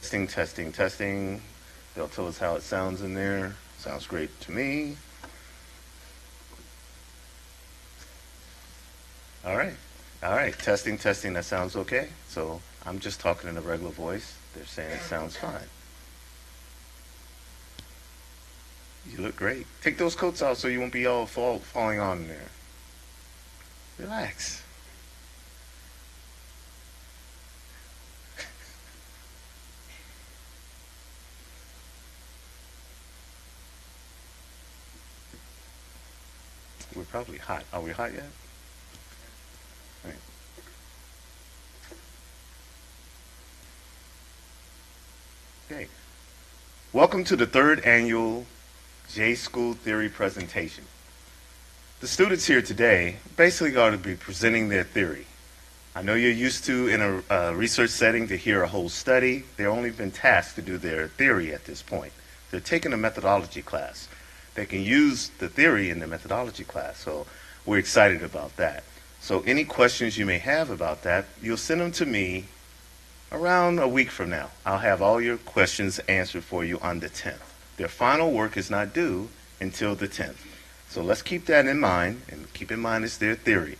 Testing, testing, testing. They'll tell us how it sounds in there. Sounds great to me. All right. All right. Testing, testing. That sounds okay. So I'm just talking in a regular voice. They're saying it sounds fine. You look great. Take those coats out so you won't be all falling on there. Relax. We're probably hot. Are we hot yet? All right. Okay. Welcome to the third annual J School Theory presentation. The students here today basically are to be presenting their theory. I know you're used to, in a research setting, to hear a whole study. They've only been tasked to do their theory at this point. They're taking a methodology class. They can use the theory in the methodology class, so we're excited about that. So any questions you may have about that, you'll send them to me around a week from now. I'll have all your questions answered for you on the 10th. Their final work is not due until the 10th. So let's keep that in mind, and keep in mind it's their theory.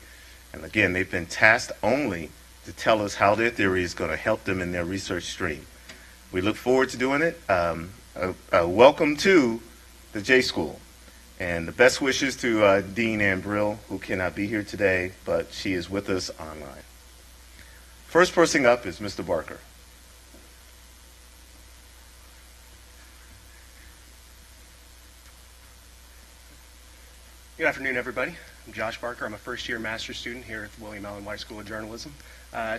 And again, they've been tasked only to tell us how their theory is going to help them in their research stream. We look forward to doing it. Welcome to the J School. And the best wishes to Dean Ambrill, who cannot be here today, but she is with us online. First person up is Mr. Barker. Good afternoon, everybody. I'm Josh Barker. I'm a first-year master's student here at the William Allen White School of Journalism.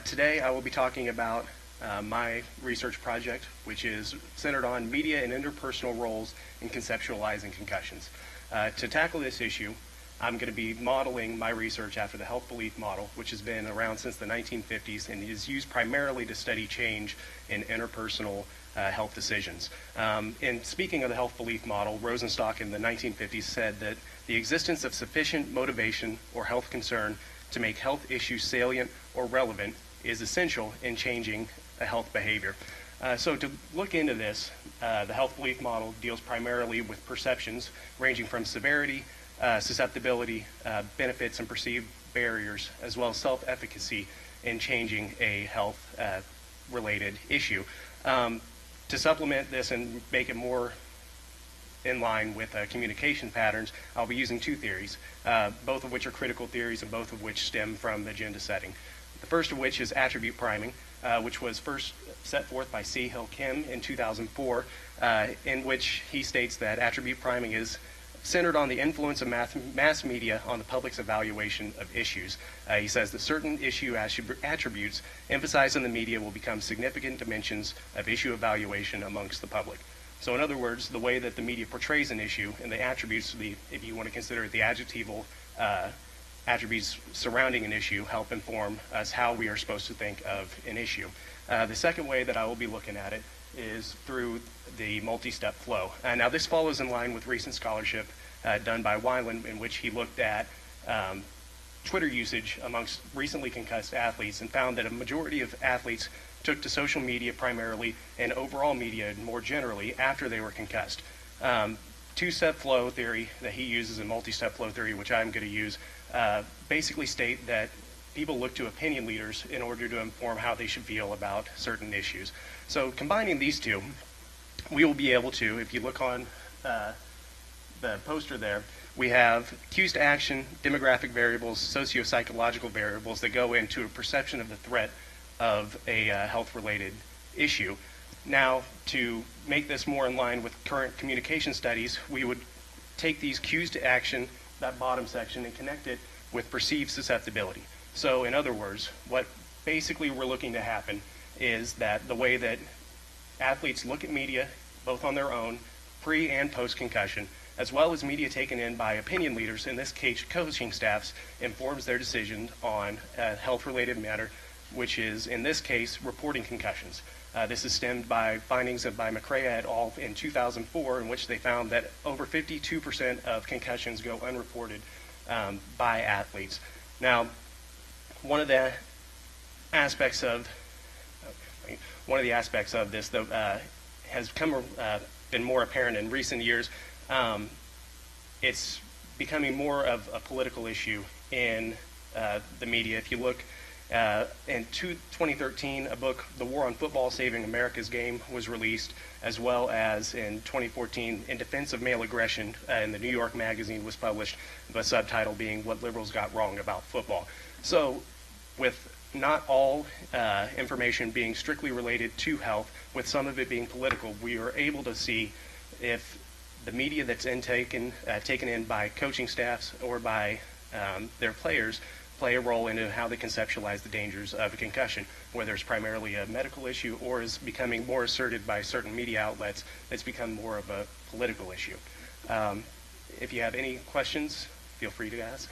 Today, I will be talking about my research project, which is centered on media and interpersonal roles in conceptualizing concussions. To tackle this issue, I'm going to be modeling my research after the health belief model, which has been around since the 1950s and is used primarily to study change in interpersonal health decisions. In speaking of the health belief model, Rosenstock in the 1950s said that the existence of sufficient motivation or health concern to make health issues salient or relevant is essential in changing a health behavior. So to look into this, the health belief model deals primarily with perceptions ranging from severity, susceptibility, benefits and perceived barriers, as well as self-efficacy in changing a health-related issue. To supplement this and make it more in line with communication patterns, I'll be using two theories, both of which are critical theories and both of which stem from agenda setting. The first of which is attribute priming, which was first set forth by C. Hill Kim in 2004, in which he states that attribute priming is centered on the influence of mass media on the public's evaluation of issues. He says that certain issue attributes emphasized in the media will become significant dimensions of issue evaluation amongst the public. So in other words, the way that the media portrays an issue and the attributes, if you want to consider it the adjectival attributes surrounding an issue, help inform us how we are supposed to think of an issue. The second way that I will be looking at it is through the multi-step flow. Now this follows in line with recent scholarship done by Weiland, in which he looked at Twitter usage amongst recently concussed athletes and found that a majority of athletes took to social media primarily and overall media more generally after they were concussed. Two-step flow theory that he uses in multi-step flow theory, which I'm going to use, basically state that people look to opinion leaders in order to inform how they should feel about certain issues. So combining these two, we will be able to, if you look on the poster there, we have cues to action, demographic variables, socio-psychological variables that go into a perception of the threat of a health-related issue. Now, to make this more in line with current communication studies, we would take these cues to action, that bottom section, and connect it with perceived susceptibility. So in other words, what basically we're looking to happen is that the way that athletes look at media, both on their own, pre and post concussion, as well as media taken in by opinion leaders, in this case coaching staffs, informs their decision on a health-related matter, which is, in this case, reporting concussions. This is stemmed by findings by McCrea et al. In 2004, in which they found that over 52% of concussions go unreported by athletes. Now, one of the aspects of, One of the aspects of this, though, has been more apparent in recent years. It's becoming more of a political issue in the media. If you look in 2013, a book, The War on Football, Saving America's Game, was released, as well as in 2014, In Defense of Male Aggression, in the New York Magazine was published, the subtitle being What Liberals Got Wrong About Football. So with not all information being strictly related to health, with some of it being political, we are able to see if the media that's taken in by coaching staffs or by their players play a role into how they conceptualize the dangers of a concussion, whether it's primarily a medical issue or is becoming more asserted by certain media outlets, it's become more of a political issue. If you have any questions, feel free to ask.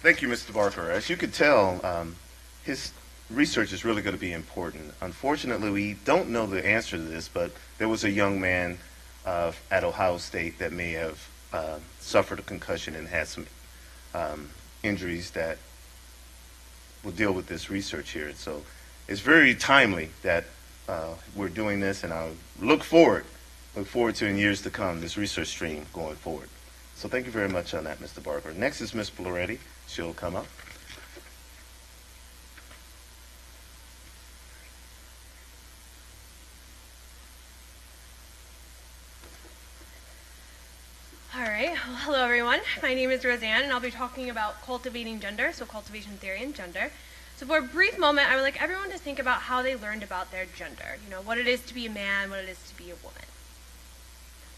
Thank you, Mr. Barker. As you could tell, his research is really going to be important. Unfortunately, we don't know the answer to this, but there was a young man at Ohio State that may have suffered a concussion and had some injuries that will deal with this research here. So it's very timely that we're doing this, and I look forward to in years to come this research stream going forward. So thank you very much on that, Mr. Barker. Next is Ms. Floretti. She'll come up. All right. Well, hello, everyone. My name is Roseanne, and I'll be talking about cultivating gender, so cultivation theory and gender. So for a brief moment, I would like everyone to think about how they learned about their gender, what it is to be a man, what it is to be a woman.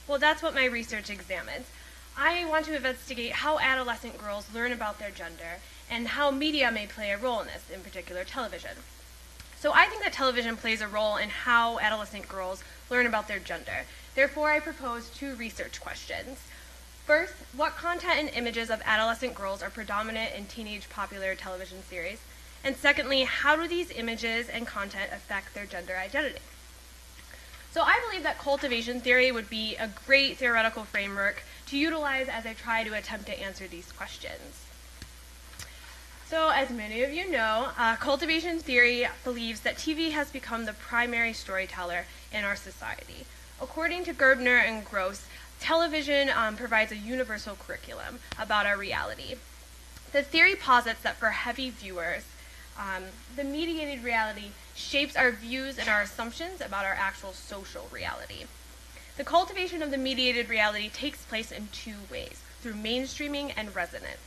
Well, that's what my research examines. I want to investigate how adolescent girls learn about their gender and how media may play a role in this, in particular television. So I think that television plays a role in how adolescent girls learn about their gender. Therefore, I propose 2 research questions. First, what content and images of adolescent girls are predominant in teenage popular television series? And secondly, how do these images and content affect their gender identity? So I believe that cultivation theory would be a great theoretical framework to utilize as I try to attempt to answer these questions. So as many of you know, cultivation theory believes that TV has become the primary storyteller in our society. According to Gerbner and Gross, television provides a universal curriculum about our reality. The theory posits that for heavy viewers, the mediated reality shapes our views and our assumptions about our actual social reality. The cultivation of the mediated reality takes place in 2 ways, through mainstreaming and resonance.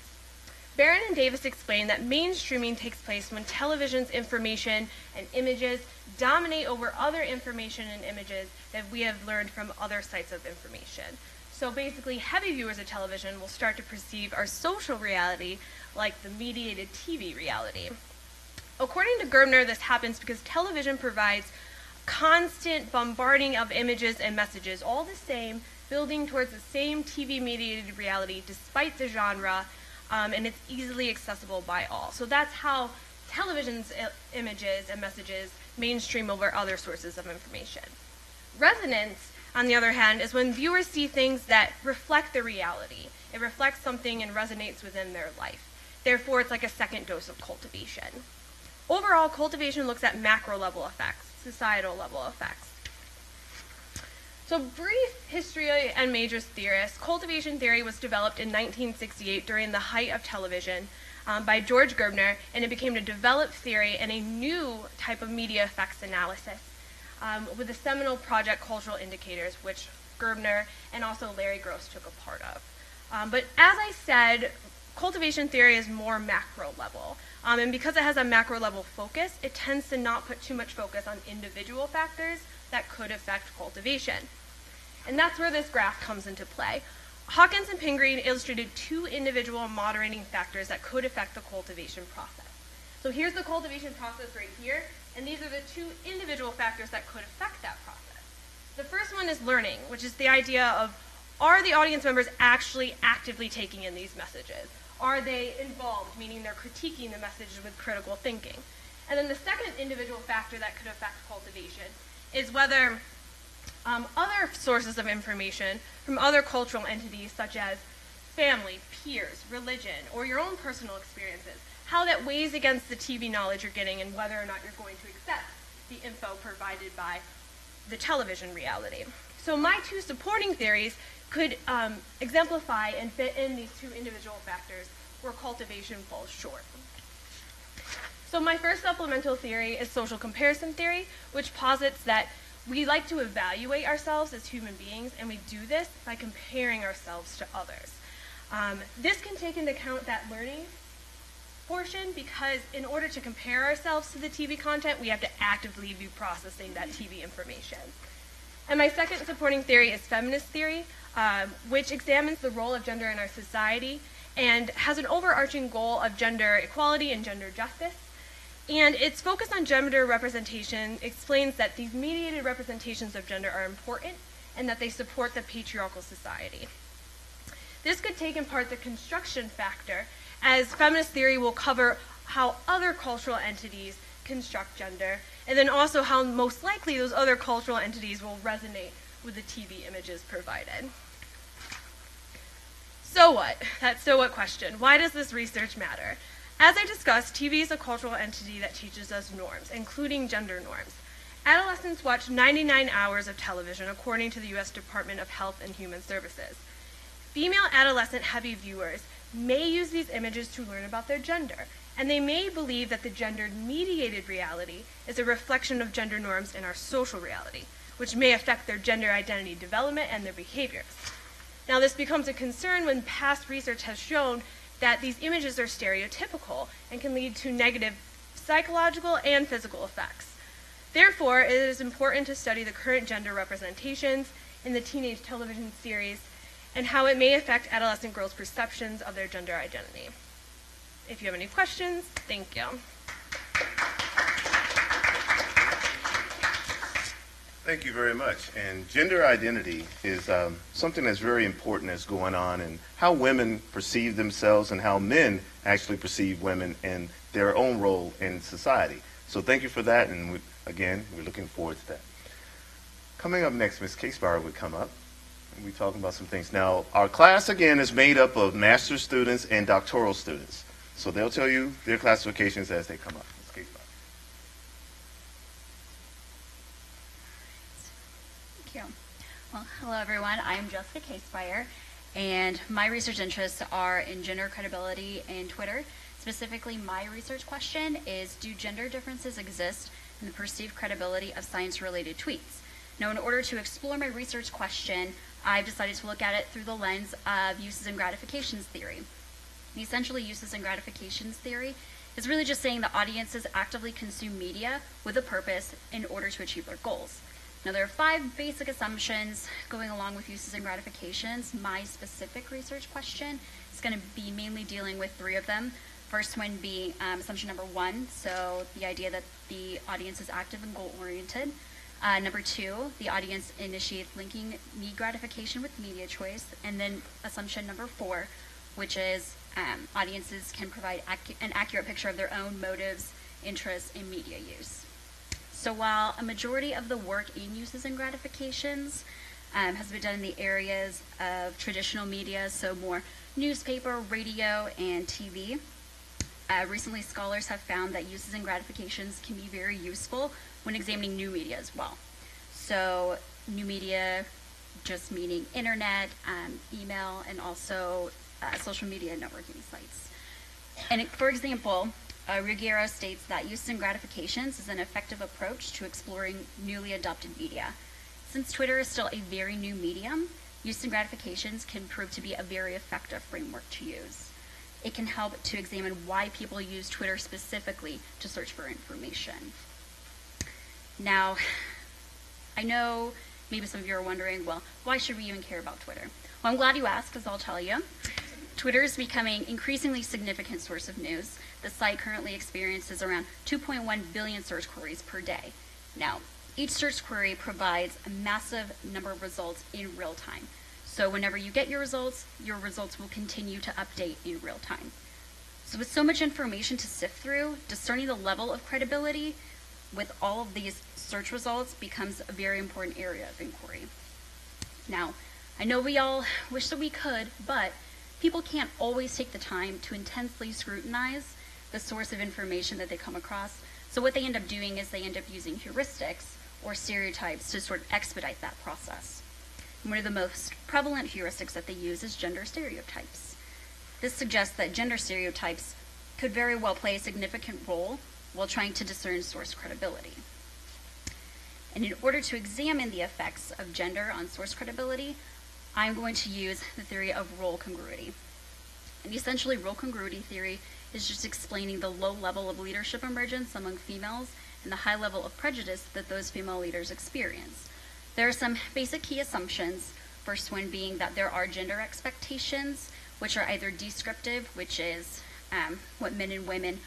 Barron and Davis explain that mainstreaming takes place when television's information and images dominate over other information and images that we have learned from other sites of information. So basically, heavy viewers of television will start to perceive our social reality like the mediated TV reality. According to Gerbner, this happens because television provides constant bombarding of images and messages, all the same, building towards the same TV-mediated reality despite the genre, and it's easily accessible by all. So that's how television's images and messages mainstream over other sources of information. Resonance, on the other hand, is when viewers see things that reflect the reality. It reflects something and resonates within their life. Therefore, it's like a second dose of cultivation. Overall, cultivation looks at macro-level effects, societal level effects. So brief history and major theorists. Cultivation theory was developed in 1968 during the height of television by George Gerbner, and it became a developed theory and a new type of media effects analysis with the seminal project Cultural Indicators, which Gerbner and also Larry Gross took a part of. But as I said, cultivation theory is more macro level. And because it has a macro level focus, it tends to not put too much focus on individual factors that could affect cultivation. And that's where this graph comes into play. Hawkins and Pingree illustrated 2 individual moderating factors that could affect the cultivation process. So here's the cultivation process right here, and these are the 2 individual factors that could affect that process. The first one is learning, which is the idea of, are the audience members actually actively taking in these messages? Are they involved, meaning they're critiquing the messages with critical thinking? And then the second individual factor that could affect cultivation is whether other sources of information from other cultural entities, such as family, peers, religion, or your own personal experiences, how that weighs against the TV knowledge you're getting and whether or not you're going to accept the info provided by the television reality. So my two supporting theories could exemplify and fit in these two individual factors where cultivation falls short. So my first supplemental theory is social comparison theory, which posits that we like to evaluate ourselves as human beings, and we do this by comparing ourselves to others. This can take into account that learning portion, because in order to compare ourselves to the TV content, we have to actively be processing that TV information. And my second supporting theory is feminist theory, which examines the role of gender in our society and has an overarching goal of gender equality and gender justice. And its focus on gender representation explains that these mediated representations of gender are important and that they support the patriarchal society. This could take in part the construction factor, as feminist theory will cover how other cultural entities construct gender, and then also how most likely those other cultural entities will resonate with the TV images provided. So what? That so what question. Why does this research matter? As I discussed, TV is a cultural entity that teaches us norms, including gender norms. Adolescents watch 99 hours of television, according to the U.S. Department of Health and Human Services. Female adolescent heavy viewers may use these images to learn about their gender, and they may believe that the gender-mediated reality is a reflection of gender norms in our social reality, which may affect their gender identity development and their behaviors. Now, this becomes a concern when past research has shown that these images are stereotypical and can lead to negative psychological and physical effects. Therefore, it is important to study the current gender representations in the teenage television series and how it may affect adolescent girls' perceptions of their gender identity. If you have any questions, thank you. Thank you very much. And gender identity is something that's very important that's going on, and how women perceive themselves and how men actually perceive women and their own role in society. So thank you for that, and again, we're looking forward to that. Coming up next, Ms. K-Spire would come up, and we're talking about some things. Now, our class, again, is made up of master's students and doctoral students. So they'll tell you their classifications as they come up. Ms. K-Spire. Well, hello everyone. I'm Jessica K-Spire, and my research interests are in gender credibility in Twitter. Specifically, my research question is, do gender differences exist in the perceived credibility of science-related tweets? Now, in order to explore my research question, I've decided to look at it through the lens of uses and gratifications theory. Essentially, uses and gratifications theory is really just saying that audiences actively consume media with a purpose in order to achieve their goals. Now, there are 5 basic assumptions going along with uses and gratifications. My specific research question is going to be mainly dealing with 3 of them. First one being assumption number 1, so the idea that the audience is active and goal-oriented. Number 2, the audience initiates linking need gratification with media choice. And then assumption number 4, which is audiences can provide an accurate picture of their own motives, interests, and media use. So while a majority of the work in uses and gratifications has been done in the areas of traditional media, so more newspaper, radio, and TV, recently scholars have found that uses and gratifications can be very useful when examining new media as well. So new media just meaning internet, email, and also social media networking sites. And for example, Ruggiero states that uses and gratifications is an effective approach to exploring newly adopted media. Since Twitter is still a very new medium, uses and gratifications can prove to be a very effective framework to use. It can help to examine why people use Twitter specifically to search for information. Now, I know maybe some of you are wondering, well, why should we even care about Twitter? Well, I'm glad you asked, because I'll tell you. Twitter is becoming an increasingly significant source of news. The site currently experiences around 2.1 billion search queries per day. Now, each search query provides a massive number of results in real time. So whenever you get your results will continue to update in real time. So with so much information to sift through, discerning the level of credibility with all of these search results becomes a very important area of inquiry. Now, I know we all wish that we could, but people can't always take the time to intensely scrutinize the source of information that they come across. So what they end up doing is they end up using heuristics or stereotypes to sort of expedite that process. And one of the most prevalent heuristics that they use is gender stereotypes. This suggests that gender stereotypes could very well play a significant role while trying to discern source credibility. And in order to examine the effects of gender on source credibility, I'm going to use the theory of role congruity. And essentially, role congruity theory is just explaining the low level of leadership emergence among females and the high level of prejudice that those female leaders experience. There are some basic key assumptions, first one being that there are gender expectations, which are either descriptive, which is what men and women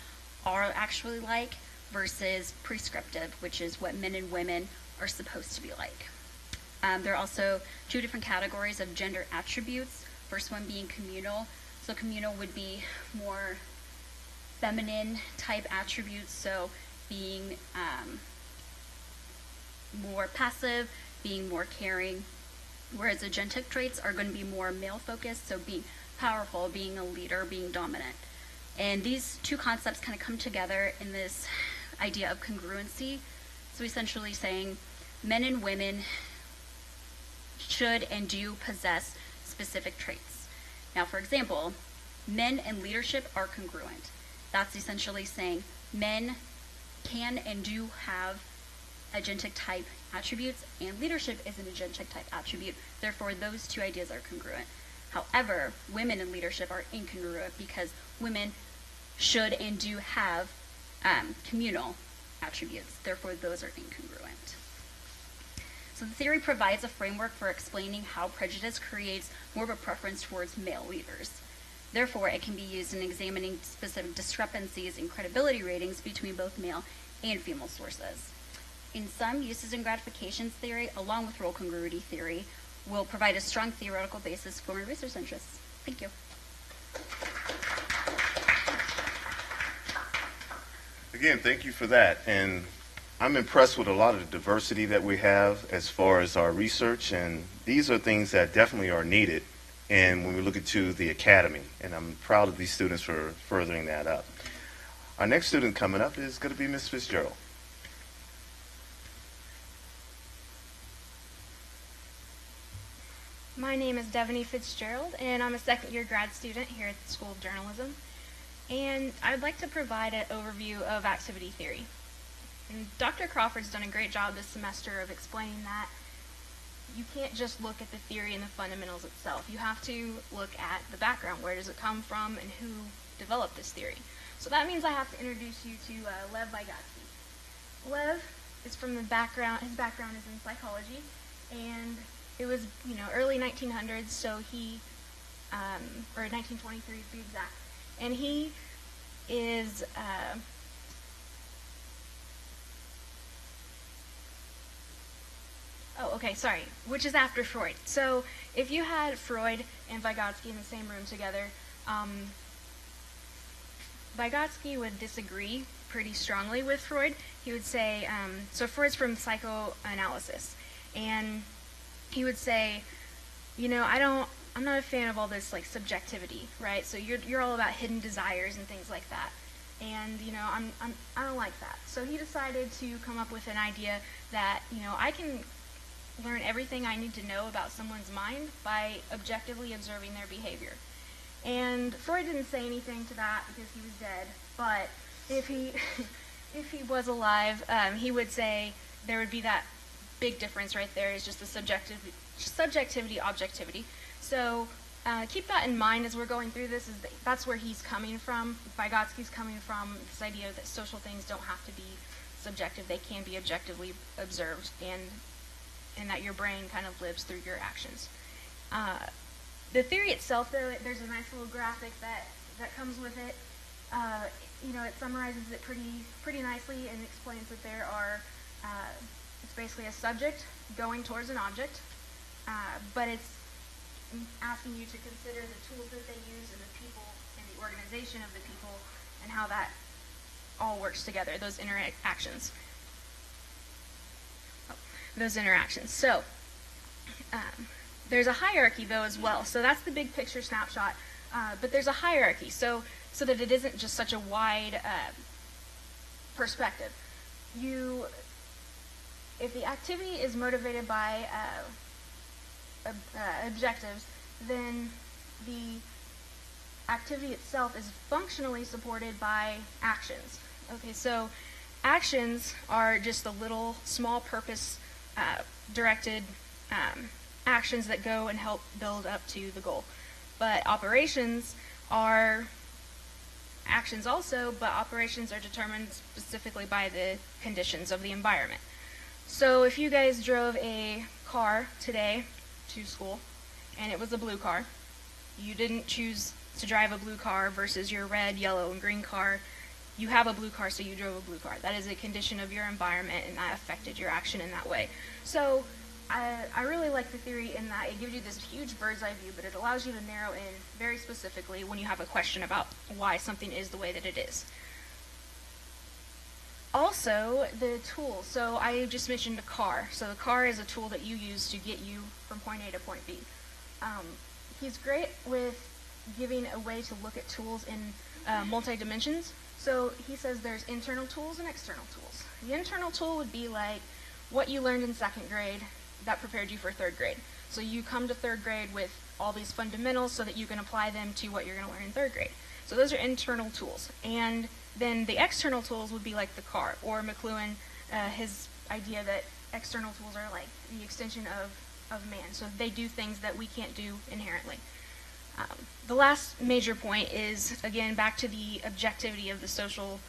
are actually like, versus prescriptive, which is what men and women are supposed to be like. There are also two different categories of gender attributes, first one being communal. So communal would be more feminine type attributes, so being more passive, being more caring, whereas agentic traits are going to be more male focused, so being powerful, being a leader, being dominant. And these two concepts kind of come together in this idea of congruency. So essentially saying men and women should and do possess specific traits. Now, for example, men and leadership are congruent. That's essentially saying men can and do have agentic type attributes, and leadership is an agentic type attribute. Therefore, those two ideas are congruent. However, women in leadership are incongruent because women should and do have communal attributes. Therefore, those are incongruent. So the theory provides a framework for explaining how prejudice creates more of a preference towards male leaders. Therefore, it can be used in examining specific discrepancies in credibility ratings between both male and female sources. In sum, uses and gratifications theory, along with role congruity theory, will provide a strong theoretical basis for my research interests. Thank you. Again, thank you for that. And I'm impressed with a lot of the diversity that we have as far as our research, and these are things that definitely are needed. And when we look into the academy, and I'm proud of these students for furthering that up. Our next student coming up is going to be Ms. Fitzgerald. My name is Devaney Fitzgerald, and I'm a second-year grad student here at the School of Journalism. And I would like to provide an overview of activity theory. And Dr. Crawford's done a great job this semester of explaining that you can't just look at the theory and the fundamentals itself. You have to look at the background. Where does it come from, and who developed this theory? So that means I have to introduce you to Lev Vygotsky. Lev is from the background. His background is in psychology, and it was early 1900s. So he, or 1923 to be exact, and he is. Which is after Freud. So if you had Freud and Vygotsky in the same room together, Vygotsky would disagree pretty strongly with Freud. He would say, so Freud's from psychoanalysis, and he would say, I'm not a fan of all this like subjectivity, right? So you're all about hidden desires and things like that. And I don't like that. So he decided to come up with an idea that I can learn everything I need to know about someone's mind by objectively observing their behavior. And Freud didn't say anything to that because he was dead, but if he if he was alive, he would say there would be that big difference right there is just the subjectivity, objectivity. So keep that in mind as we're going through this. That's where he's coming from. Vygotsky's coming from this idea that social things don't have to be subjective; they can be objectively observed, and that your brain kind of lives through your actions. The theory itself, though, there's a nice little graphic that comes with it. It summarizes it pretty nicely and explains that there are. It's basically a subject going towards an object, but it's asking you to consider the tools that they use and the people and the organization of the people and how that all works together. Those interactions. So there's a hierarchy though as well. So that's the big picture snapshot but there's a hierarchy, so that it isn't just such a wide perspective. If the activity is motivated by objectives, then the activity itself is functionally supported by actions. Okay, so actions are just the little small purpose directed actions that go and help build up to the goal. But operations are actions also, but operations are determined specifically by the conditions of the environment. So if you guys drove a car today to school and it was a blue car, you didn't choose to drive a blue car versus your red, yellow, and green car. You have a blue car, so you drove a blue car. That is a condition of your environment, and that affected your action in that way. So I really like the theory in that it gives you this huge bird's eye view, but it allows you to narrow in very specifically when you have a question about why something is the way that it is. Also, the tool. So I just mentioned a car. So the car is a tool that you use to get you from point A to point B. He's great with giving a way to look at tools in multi-dimensions. So he says there's internal tools and external tools. The internal tool would be like what you learned in second grade that prepared you for third grade. So you come to third grade with all these fundamentals so that you can apply them to what you're going to learn in third grade. So those are internal tools. And then the external tools would be like the car, or McLuhan, his idea that external tools are like the extension of man. So they do things that we can't do inherently. The last major point is, again, back to the objectivity of the social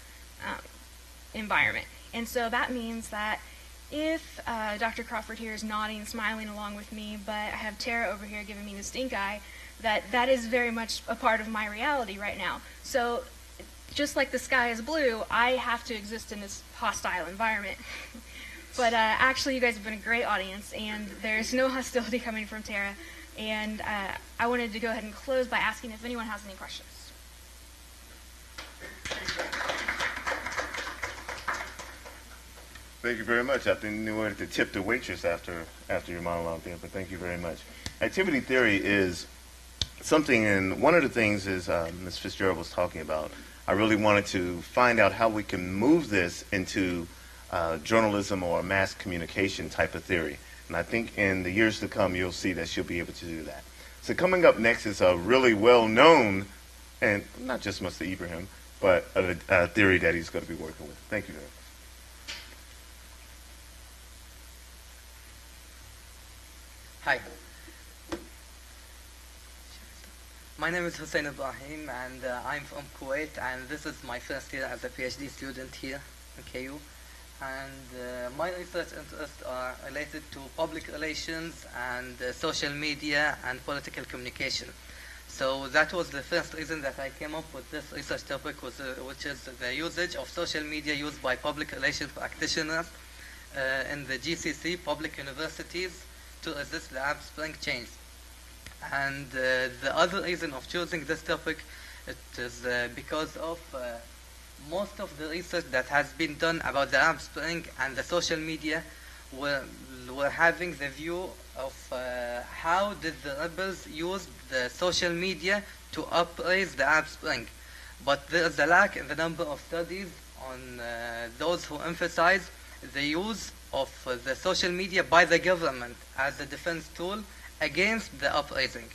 environment. And so that means that if Dr. Crawford here is nodding, smiling along with me, but I have Tara over here giving me the stink eye, that is very much a part of my reality right now. So just like the sky is blue, I have to exist in this hostile environment. But actually, you guys have been a great audience, and there's no hostility coming from Tara. And I wanted to go ahead and close by asking if anyone has any questions. Thank you very much. I think you wanted to tip the waitress after your monologue there, but thank you very much. Activity theory is something, and one of the things is Ms. Fitzgerald was talking about. I really wanted to find out how we can move this into journalism or mass communication type of theory. And I think in the years to come, you'll see that she'll be able to do that. So coming up next is a really well-known, and not just Mr. Ibrahim, but a theory that he's going to be working with. Thank you very much. Hi. My name is Hussein Ibrahim, and I'm from Kuwait, and this is my first year as a PhD student here in KU. And my research interests are related to public relations and social media and political communication. So that was the first reason that I came up with this research topic, which is the usage of social media used by public relations practitioners in the GCC public universities to resist the Arab Spring change. And the other reason of choosing this topic, it is because of most of the research that has been done about the Arab Spring and the social media were having the view of how did the rebels use the social media to upraise the Arab Spring. But there is a lack in the number of studies on those who emphasize the use of the social media by the government as a defense tool against the uprising.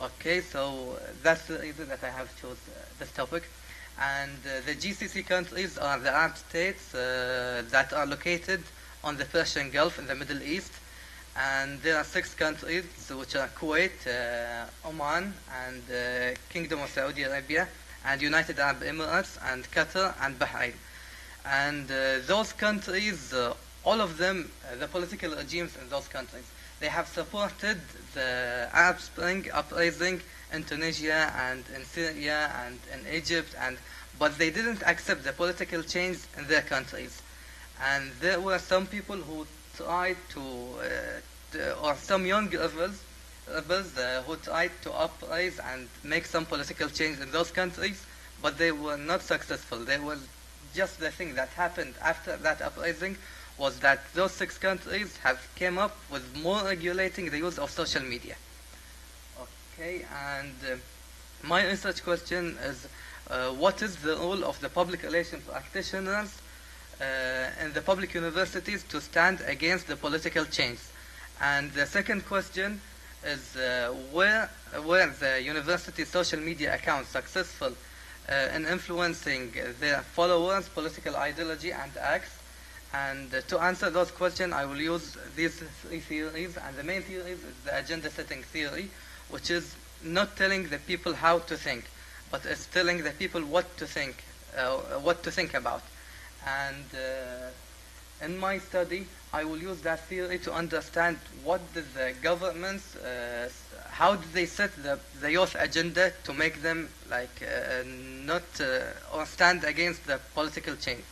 Okay, so that's the reason that I have chosen this topic. And the GCC countries are the Arab states that are located on the Persian Gulf in the Middle East. And there are 6 countries, which are Kuwait, Oman, and Kingdom of Saudi Arabia, and United Arab Emirates, and Qatar, and Bahrain. And those countries, all of them, the political regimes in those countries, they have supported the Arab Spring uprising in Tunisia and in Syria and in Egypt, but they didn't accept the political change in their countries. And there were some people who tried or some young rebels who tried to uprise and make some political change in those countries, but they were not successful. They were just the thing that happened after that uprising was that those 6 countries have came up with more regulating the use of social media. Okay, and My research question is, what is the role of the public relations practitioners in the public universities to stand against the political change? And the second question is, were the university social media accounts successful in influencing their followers' political ideology and acts? And to answer those questions, I will use these three theories. And the main theory is the agenda setting theory, which is not telling the people how to think, but it's telling the people what to think about. And in my study, I will use that theory to understand what did the governments, how did they set the youth agenda to make them not or stand against the political change.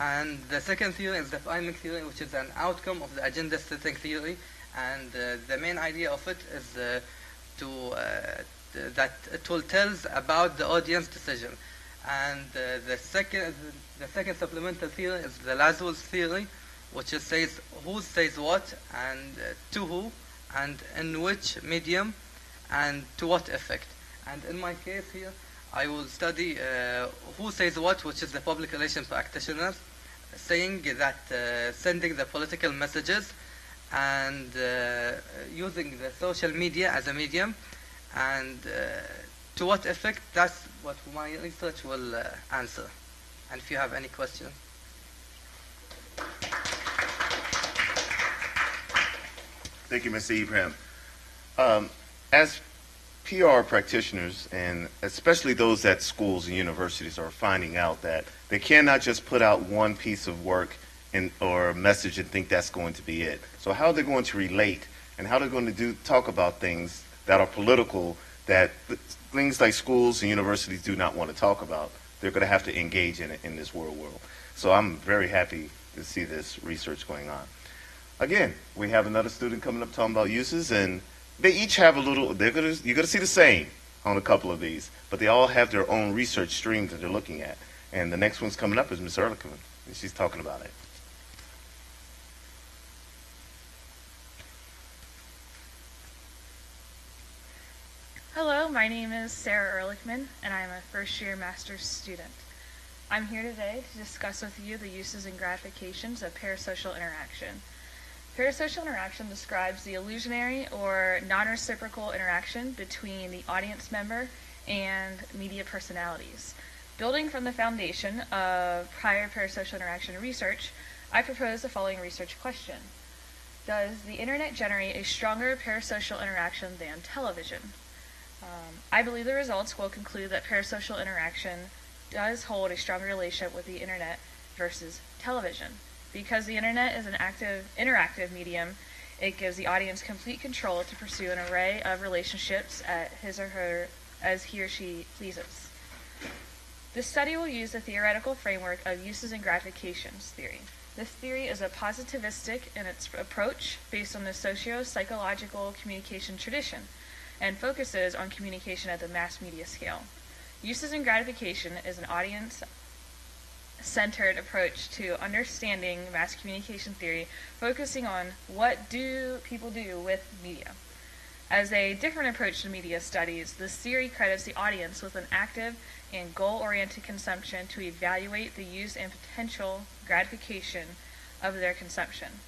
And the second theory is the priming theory, which is an outcome of the agenda setting theory. And the main idea of it is that it will tell about the audience decision. And the second supplemental theory is the Laswell's theory, which says who says what and to who and in which medium and to what effect. And in my case here, I will study who says what, which is the public relations practitioners, saying that sending the political messages and using the social media as a medium, and to what effect, that's what my research will answer. And if you have any questions. Thank you, Mr. Ibrahim. As PR practitioners, and especially those at schools and universities, are finding out that they cannot just put out one piece of work or message and think that's going to be it. So how are they going to relate, and how they're going to talk about things that are political, that things like schools and universities do not want to talk about? They're going to have to engage in it in this world. So I'm very happy to see this research going on. Again, we have another student coming up talking about uses, and they each have a little, you're going to see the same on a couple of these, but they all have their own research streams that they're looking at. And the next one's coming up is Ms. Ehrlichman, and she's talking about it. Hello, my name is Sarah Ehrlichman, and I am a first-year master's student. I'm here today to discuss with you the uses and gratifications of parasocial interaction. Parasocial interaction describes the illusionary or non-reciprocal interaction between the audience member and media personalities. Building from the foundation of prior parasocial interaction research, I propose the following research question. Does the internet generate a stronger parasocial interaction than television? I believe the results will conclude that parasocial interaction does hold a stronger relationship with the internet versus television. Because the internet is an interactive medium, it gives the audience complete control to pursue an array of relationships as he or she pleases. This study will use the theoretical framework of uses and gratifications theory. This theory is a positivistic in its approach based on the socio-psychological communication tradition and focuses on communication at the mass media scale. Uses and gratification is an audience-centered approach to understanding mass communication theory, focusing on what do people do with media. As a different approach to media studies, this theory credits the audience with an active and goal-oriented consumption to evaluate the use and potential gratification of their consumption.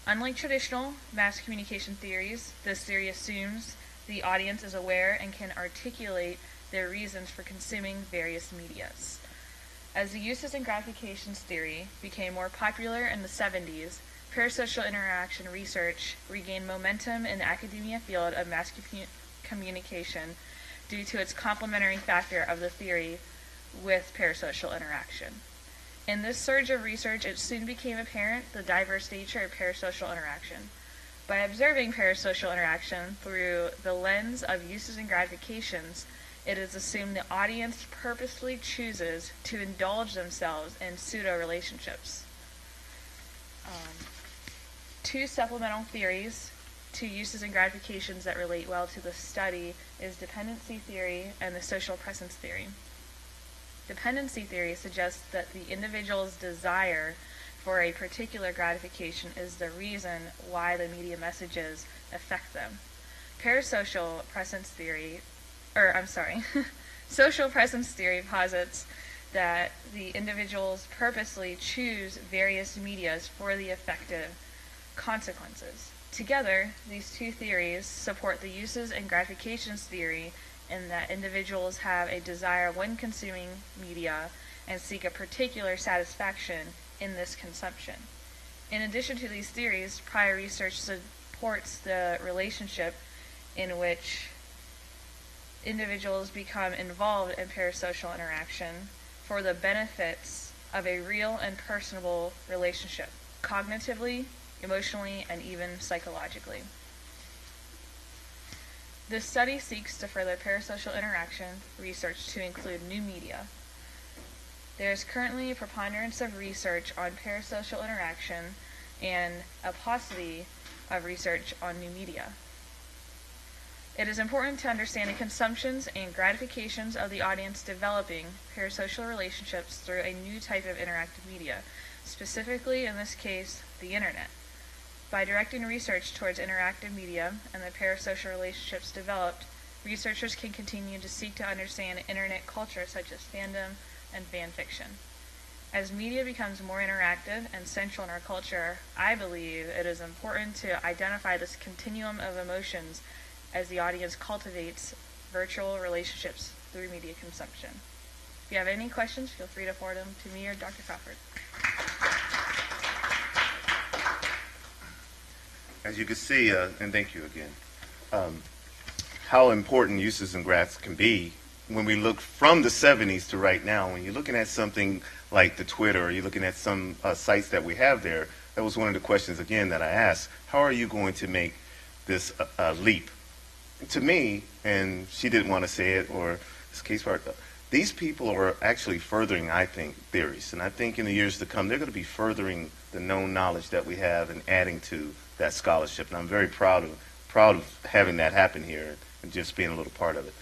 Unlike traditional mass communication theories, this theory assumes the audience is aware and can articulate their reasons for consuming various medias. As the uses and gratifications theory became more popular in the 70s, parasocial interaction research regained momentum in the academia field of mass communication due to its complementary factor of the theory with parasocial interaction. In this surge of research, it soon became apparent the diverse nature of parasocial interaction. By observing parasocial interaction through the lens of uses and gratifications, it is assumed the audience purposely chooses to indulge themselves in pseudo-relationships. Two supplemental theories to uses and gratifications that relate well to the study is dependency theory and the social presence theory. Dependency theory suggests that the individual's desire for a particular gratification is the reason why the media messages affect them. Parasocial presence theory social presence theory posits that the individuals purposely choose various medias for the effective consequences. Together, these two theories support the uses and gratifications theory in that individuals have a desire when consuming media and seek a particular satisfaction in this consumption. In addition to these theories, prior research supports the relationship in which individuals become involved in parasocial interaction for the benefits of a real and personable relationship, cognitively, emotionally, and even psychologically. This study seeks to further parasocial interaction research to include new media. There is currently a preponderance of research on parasocial interaction and a paucity of research on new media. It is important to understand the consumptions and gratifications of the audience developing parasocial relationships through a new type of interactive media, specifically in this case, the internet. By directing research towards interactive media and the parasocial relationships developed, researchers can continue to seek to understand internet culture such as fandom and fan fiction. As media becomes more interactive and central in our culture, I believe it is important to identify this continuum of emotions as the audience cultivates virtual relationships through media consumption. If you have any questions, feel free to forward them to me or Dr. Crawford. As you can see, and thank you again, how important uses and graphs can be when we look from the 70s to right now. When you're looking at something like the Twitter, or you're looking at some sites that we have there, that was one of the questions, again, that I asked. How are you going to make this leap? To me, and she didn't want to say it, or this case part, these people are actually furthering, I think, theories. And I think in the years to come, they're going to be furthering the known knowledge that we have and adding to that scholarship. And I'm very proud of having that happen here and just being a little part of it.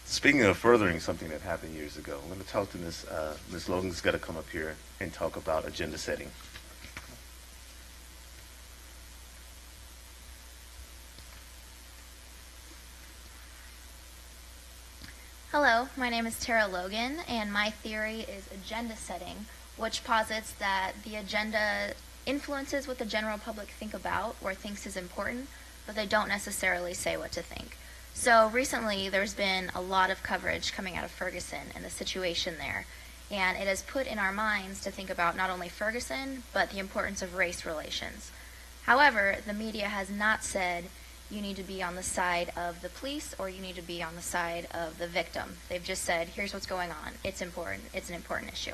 Speaking of furthering something that happened years ago, I'm going to talk to Ms. Logan's got to come up here and talk about agenda setting. Hello, my name is Tara Logan, and my theory is agenda setting, which posits that the agenda influences what the general public think about or thinks is important, but they don't necessarily say what to think. So recently, there's been a lot of coverage coming out of Ferguson and the situation there, and it has put in our minds to think about not only Ferguson, but the importance of race relations. However, the media has not said you need to be on the side of the police or you need to be on the side of the victim. They've just said, here's what's going on. It's important. It's an important issue.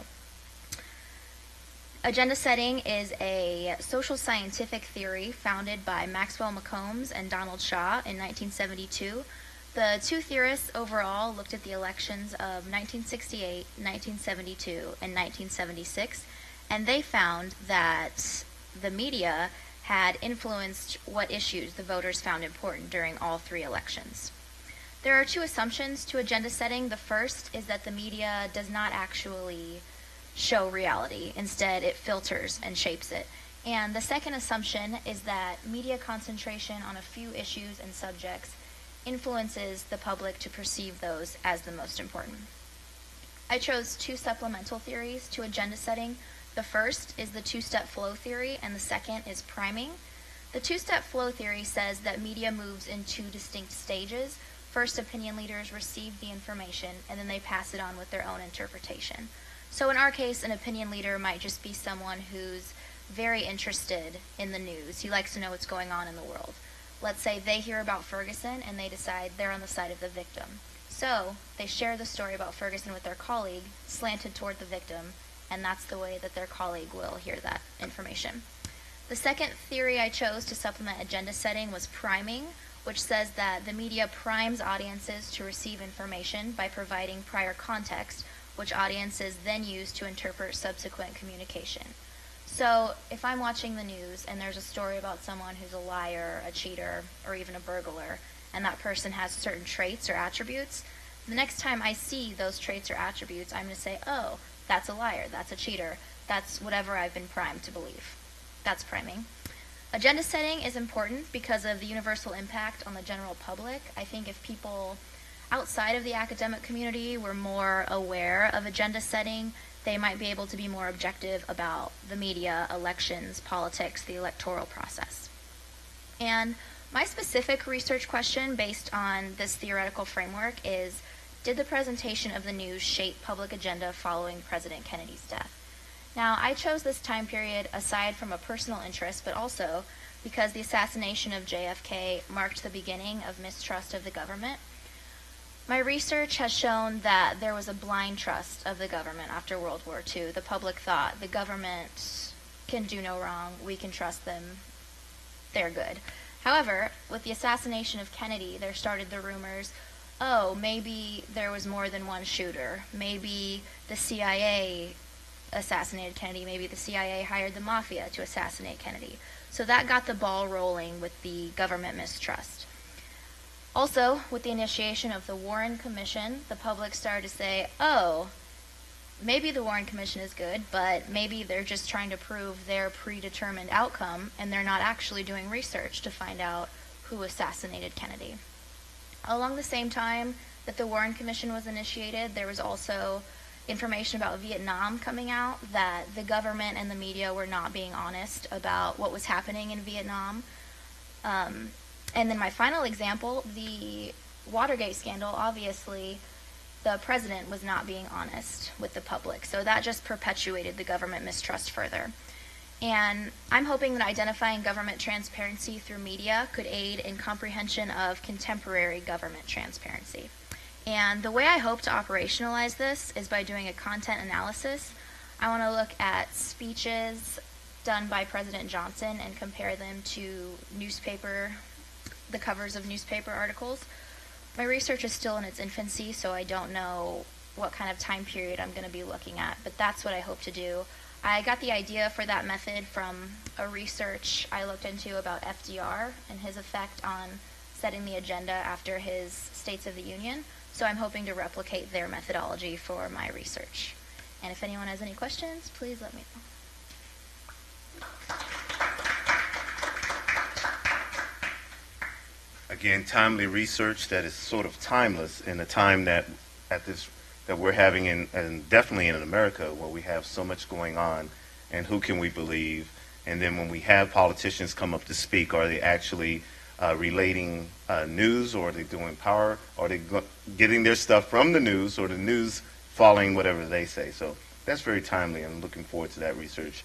Agenda setting is a social scientific theory founded by Maxwell McCombs and Donald Shaw in 1972. The two theorists overall looked at the elections of 1968, 1972, and 1976, and they found that the media had influenced what issues the voters found important during all three elections. There are two assumptions to agenda setting. The first is that the media does not actually show reality. Instead, it filters and shapes it. And the second assumption is that media concentration on a few issues and subjects influences the public to perceive those as the most important. I chose two supplemental theories to agenda setting. The first is the two-step flow theory, and the second is priming. The two-step flow theory says that media moves in two distinct stages. First, opinion leaders receive the information, and then they pass it on with their own interpretation. So in our case, an opinion leader might just be someone who's very interested in the news. He likes to know what's going on in the world. Let's say they hear about Ferguson, and they decide they're on the side of the victim. So they share the story about Ferguson with their colleague, slanted toward the victim, and that's the way that their colleague will hear that information. The second theory I chose to supplement agenda setting was priming, which says that the media primes audiences to receive information by providing prior context, which audiences then use to interpret subsequent communication. So if I'm watching the news and there's a story about someone who's a liar, a cheater, or even a burglar, and that person has certain traits or attributes, the next time I see those traits or attributes, I'm going to say, oh, that's a liar, that's a cheater, that's whatever I've been primed to believe. That's priming. Agenda setting is important because of the universal impact on the general public. I think if people outside of the academic community were more aware of agenda setting, they might be able to be more objective about the media, elections, politics, the electoral process. And my specific research question based on this theoretical framework is, did the presentation of the news shape public agenda following President Kennedy's death? Now, I chose this time period aside from a personal interest, but also because the assassination of JFK marked the beginning of mistrust of the government. My research has shown that there was a blind trust of the government after World War II. The public thought the government can do no wrong, we can trust them, they're good. However, with the assassination of Kennedy, there started the rumors, oh, maybe there was more than one shooter. Maybe the CIA assassinated Kennedy. Maybe the CIA hired the mafia to assassinate Kennedy. So that got the ball rolling with the government mistrust. Also, with the initiation of the Warren Commission, the public started to say, oh, maybe the Warren Commission is good, but maybe they're just trying to prove their predetermined outcome, and they're not actually doing research to find out who assassinated Kennedy. Along the same time that the Warren Commission was initiated, there was also information about Vietnam coming out, that the government and the media were not being honest about what was happening in Vietnam. And then my final example, the Watergate scandal, obviously the president was not being honest with the public. So that just perpetuated the government mistrust further. And I'm hoping that identifying government transparency through media could aid in comprehension of contemporary government transparency. And the way I hope to operationalize this is by doing a content analysis. I want to look at speeches done by President Johnson and compare them to the covers of newspaper articles. My research is still in its infancy, so I don't know what kind of time period I'm going to be looking at, but that's what I hope to do. I got the idea for that method from a research I looked into about FDR and his effect on setting the agenda after his States of the Union, so I'm hoping to replicate their methodology for my research. And if anyone has any questions, please let me know. Again, timely research that is sort of timeless in a time that we're having and definitely in America, where we have so much going on, and who can we believe? And then when we have politicians come up to speak, are they actually relating news, or are they doing power? Are they getting their stuff from the news, or the news following whatever they say? So that's very timely, and I'm looking forward to that research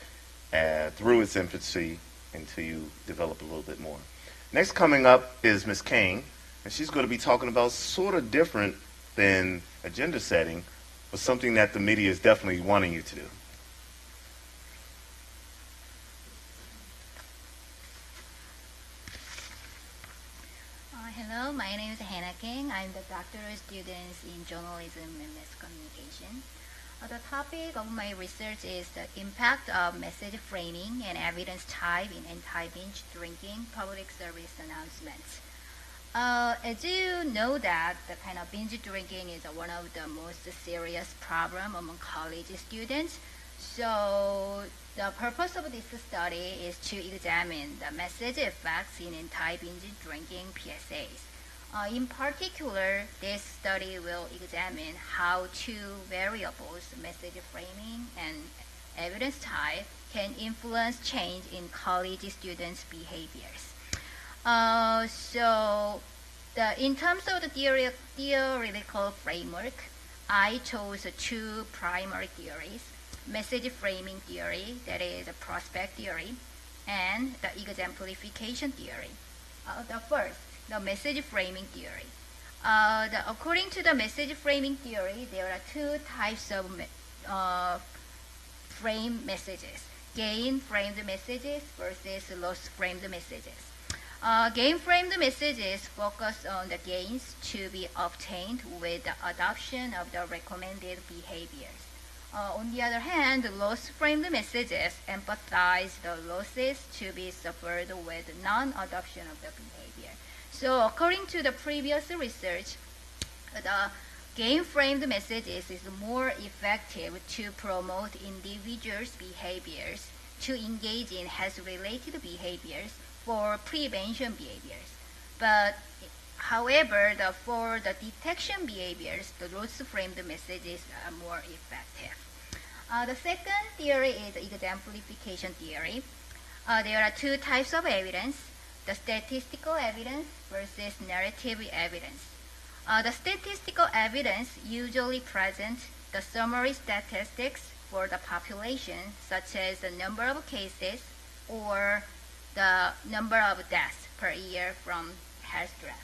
through its infancy until you develop a little bit more. Next coming up is Ms. Kane, and she's going to be talking about sort of different than agenda setting, but something that the media is definitely wanting you to do. Hello, my name is Hannah King. I'm the doctoral student in journalism and mass communication. The topic of my research is the impact of message framing and evidence type in anti-binge drinking public service announcements. As you know that the kind of binge drinking is one of the most serious problem among college students. So the purpose of this study is to examine the message effects in anti-binge drinking PSAs. In particular, this study will examine how two variables, message framing and evidence type, can influence change in college students' behaviors. In terms of the theoretical framework, I chose two primary theories: message framing theory, that is a prospect theory, and the exemplification theory. The first, the message framing theory. According to the message framing theory, there are two types of frame messages: gain framed messages versus loss framed messages. Gain framed messages focus on the gains to be obtained with the adoption of the recommended behaviors. On the other hand, loss framed messages emphasize the losses to be suffered with non-adoption of the behavior. So according to the previous research, the gain framed messages is more effective to promote individuals' behaviors to engage in health-related behaviors for prevention behaviors. But However, for the detection behaviors, the loss-framed messages are more effective. The second theory is exemplification theory. There are two types of evidence, the statistical evidence versus narrative evidence. The statistical evidence usually presents the summary statistics for the population, such as the number of cases or the number of deaths per year from health threat.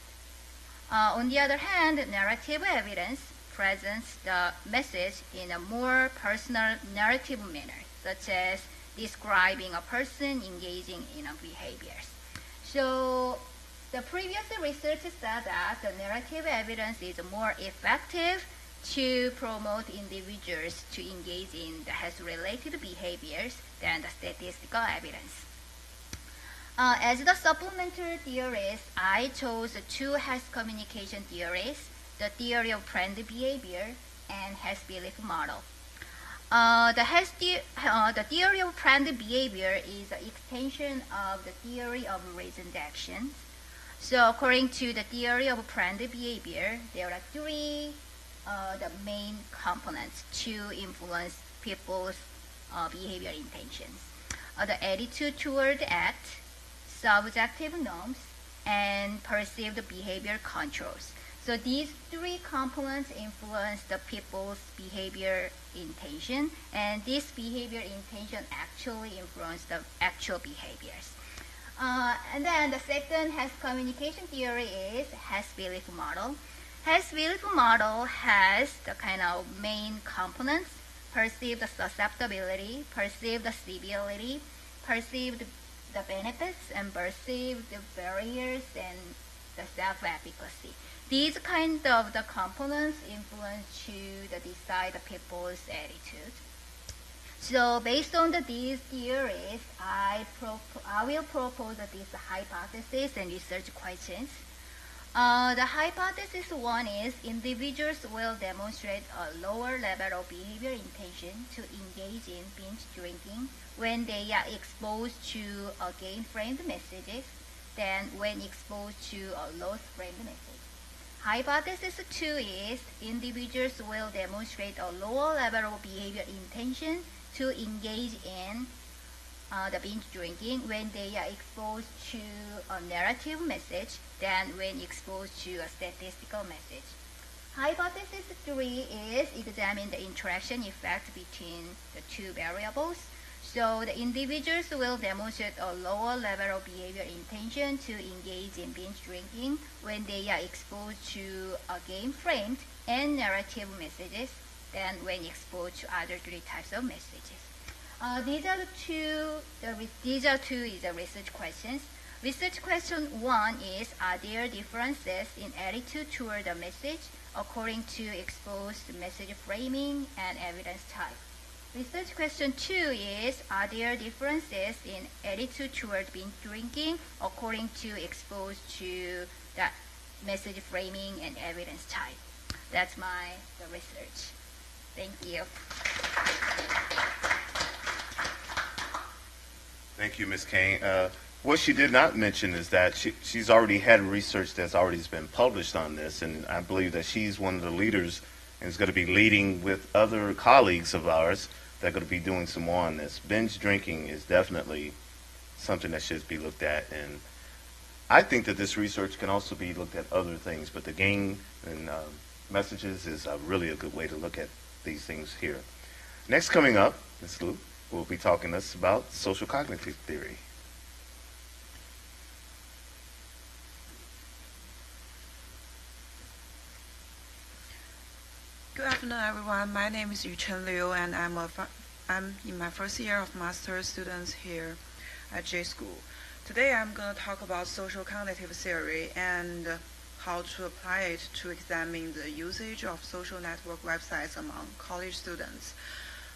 On the other hand, narrative evidence presents the message in a more personal narrative manner, such as describing a person engaging in a behaviors. So the previous research said that the narrative evidence is more effective to promote individuals to engage in the health-related behaviors than the statistical evidence. As the supplementary theories, I chose two health communication theories, the theory of planned behavior and health belief model. The theory of planned behavior is an extension of the theory of reasoned action. So according to the theory of planned behavior, there are three the main components to influence people's behavior intentions. The attitude toward the act, subjective norms, and perceived behavior controls. So these three components influence the people's behavior intention, and this behavior intention actually influence the actual behaviors. And then the second health communication theory is health belief model. Health belief model has the kind of main components: perceived susceptibility, perceived civility, perceived the benefits, and perceived the barriers and the self-efficacy. These kind of the components influence to decide the people's attitude. So based on these theories, I will propose this hypothesis and research questions. The hypothesis one is individuals will demonstrate a lower level of behavior intention to engage in binge drinking when they are exposed to gain-framed messages than when exposed to a loss-framed message. Hypothesis 2 is individuals will demonstrate a lower level of behavior intention to engage in the binge drinking when they are exposed to a narrative message than when exposed to a statistical message. Hypothesis 3 is examine the interaction effect between the two variables. So the individuals will demonstrate a lower level of behavior intention to engage in binge drinking when they are exposed to game-framed and narrative messages than when exposed to other three types of messages. These are two is the research questions. Research question 1 is, are there differences in attitude toward the message according to exposed message framing and evidence type? Research question 2 is, are there differences in attitude toward binge drinking according to exposed to that message framing and evidence type? That's the research. Thank you. Thank you, Ms. Kane. What she did not mention is that she's already had research that's already been published on this, and I believe that she's one of the leaders and is going to be leading with other colleagues of ours that are going to be doing some more on this. Binge drinking is definitely something that should be looked at, and I think that this research can also be looked at other things, but the gain and messages is really a good way to look at these things here. Next coming up, Ms. Lu will be talking to us about social cognitive theory. Good afternoon, everyone. My name is Yuchen Liu, and I'm in my first year of master's students here at J School. Today, I'm going to talk about social cognitive theory and how to apply it to examine the usage of social network websites among college students.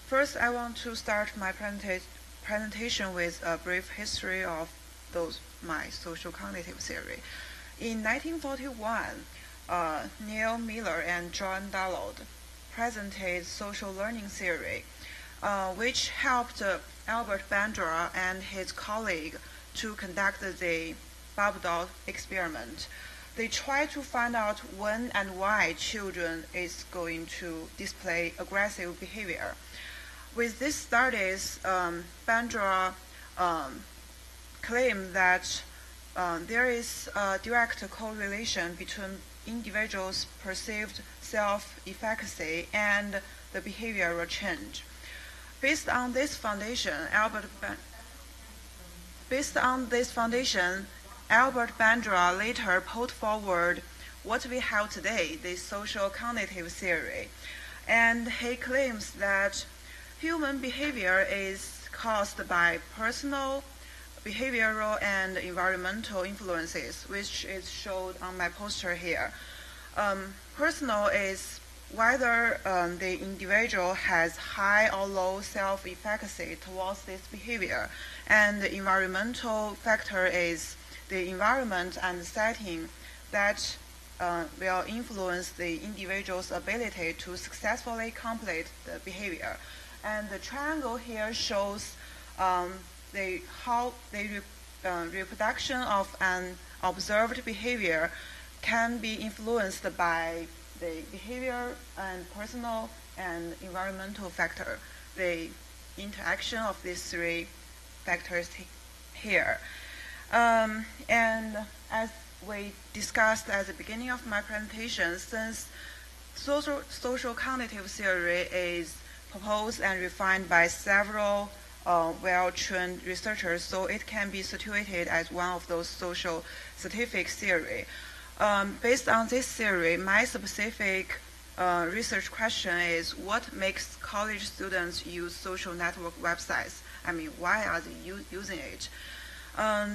First, I want to start my presentation with a brief history of my social cognitive theory. In 1941, Neil Miller and John Dallard presented social learning theory, which helped Albert Bandura and his colleague to conduct the bubble dot experiment. they try to find out when and why children is going to display aggressive behavior. With these studies, Bandra claimed that there is a direct correlation between individuals' perceived self-efficacy and the behavioral change. Based on this foundation, Albert Bandra later put forward what we have today, the social cognitive theory. And he claims that human behavior is caused by personal, behavioral, and environmental influences, which is shown on my poster here. Personal is whether the individual has high or low self-efficacy towards this behavior, and the environmental factor is the environment and setting that will influence the individual's ability to successfully complete the behavior. And the triangle here shows how the reproduction of an observed behavior can be influenced by the behavior and personal and environmental factor, the interaction of these three factors here. And as we discussed at the beginning of my presentation, since social cognitive theory is proposed and refined by several well-trained researchers, so it can be situated as one of those social scientific theory. Based on this theory, my specific research question is what makes college students use social network websites? I mean, why are they using it?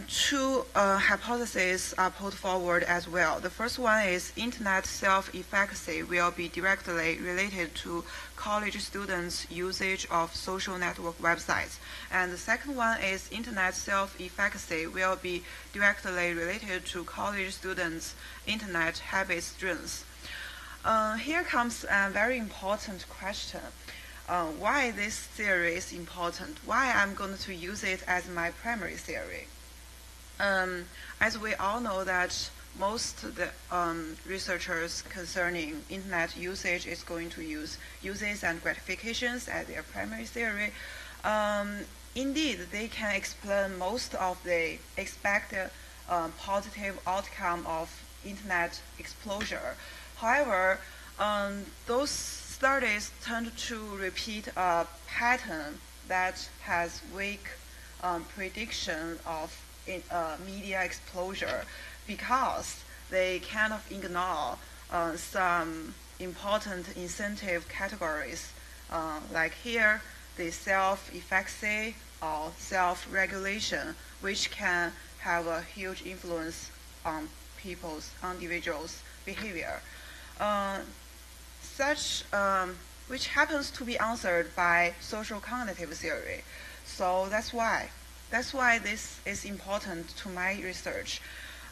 Two hypotheses are put forward as well. The first one is internet self-efficacy will be directly related to college students' usage of social network websites. And the second one is internet self-efficacy will be directly related to college students' internet habit strengths. Here comes a very important question. Why this theory is important, why I'm going to use it as my primary theory. As we all know that most of the researchers concerning internet usage is going to use uses and gratifications as their primary theory. Indeed, they can explain most of the expected positive outcome of internet exposure. However, those studies tend to repeat a pattern that has weak prediction of media exposure because they kind of ignore some important incentive categories, like here, the self-efficacy or self-regulation, which can have a huge influence on individuals' behavior. Which happens to be answered by social cognitive theory. So that's why this is important to my research.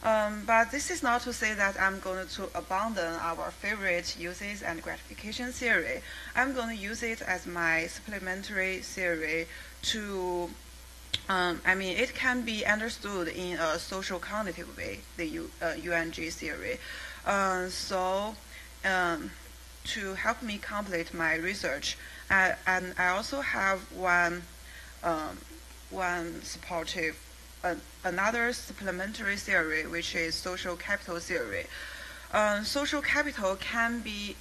But this is not to say that I'm going to abandon our favorite uses and gratification theory. I'm going to use it as my supplementary theory to, it can be understood in a social cognitive way, the UNG theory. To help me complete my research, and I also have another supplementary theory, which is social capital theory. Social capital can be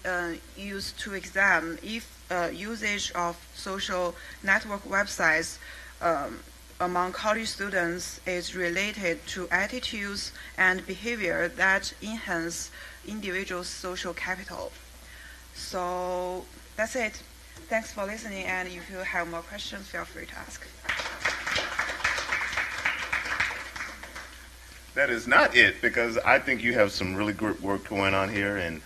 used to examine if usage of social network websites among college students is related to attitudes and behavior that enhance individuals' social capital. So that's it. Thanks for listening, and if you have more questions, feel free to ask. That is not it, because I think you have some really good work going on here. And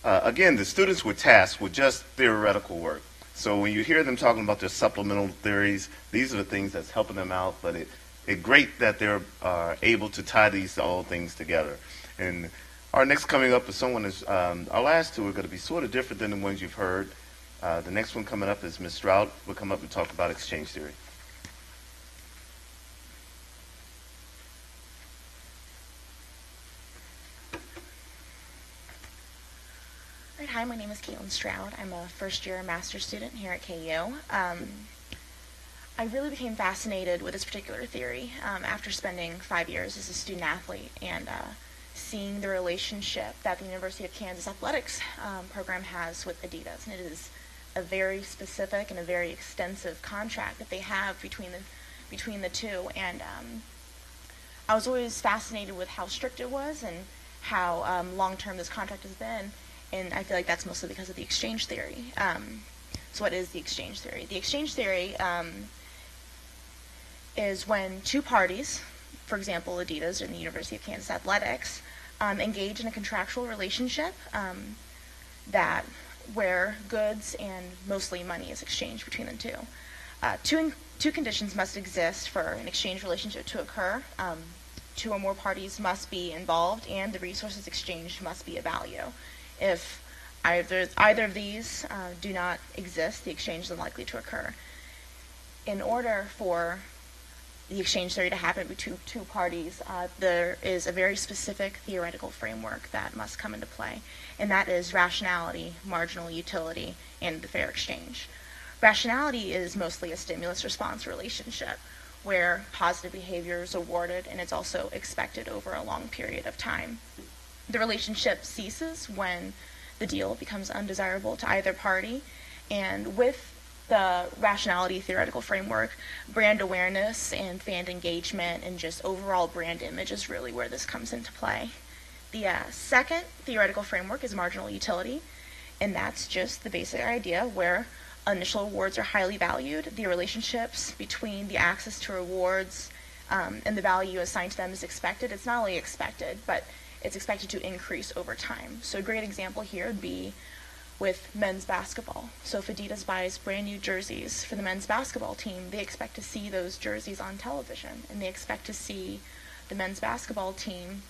again, the students were tasked with just theoretical work. So when you hear them talking about their supplemental theories, these are the things that's helping them out. But it's great that they're able to tie these all things together. And our next coming up is someone is, our last two are going to be sort of different than the ones you've heard. The next one coming up is Ms. Stroud. We'll come up and talk about exchange theory. is Caitlin Stroud. I'm a first-year master's student here at KU. I really became fascinated with this particular theory after spending 5 years as a student athlete and seeing the relationship that the University of Kansas athletics program has with Adidas. And it is a very specific and a very extensive contract that they have between the two. And I was always fascinated with how strict it was and how long-term this contract has been. And I feel like that's mostly because of the exchange theory. So what is the exchange theory? The exchange theory is when two parties, for example, Adidas and the University of Kansas Athletics, engage in a contractual relationship where goods and mostly money is exchanged between the two. Two conditions must exist for an exchange relationship to occur. Two or more parties must be involved, and the resources exchanged must be of value. If either of these do not exist, the exchange is unlikely to occur. In order for the exchange theory to happen between two parties, there is a very specific theoretical framework that must come into play, and that is rationality, marginal utility, and the fair exchange. Rationality is mostly a stimulus-response relationship where positive behavior is awarded and it's also expected over a long period of time. The relationship ceases when the deal becomes undesirable to either party, and with the rationality theoretical framework, brand awareness and fan engagement and just overall brand image is really where this comes into play. The second theoretical framework is marginal utility, and that's just the basic idea where initial rewards are highly valued. The relationships between the access to rewards and the value assigned to them is expected. It's not only expected, but it's expected to increase over time. So a great example here would be with men's basketball. So if Adidas buys brand new jerseys for the men's basketball team, they expect to see those jerseys on television, and they expect to see the men's basketball team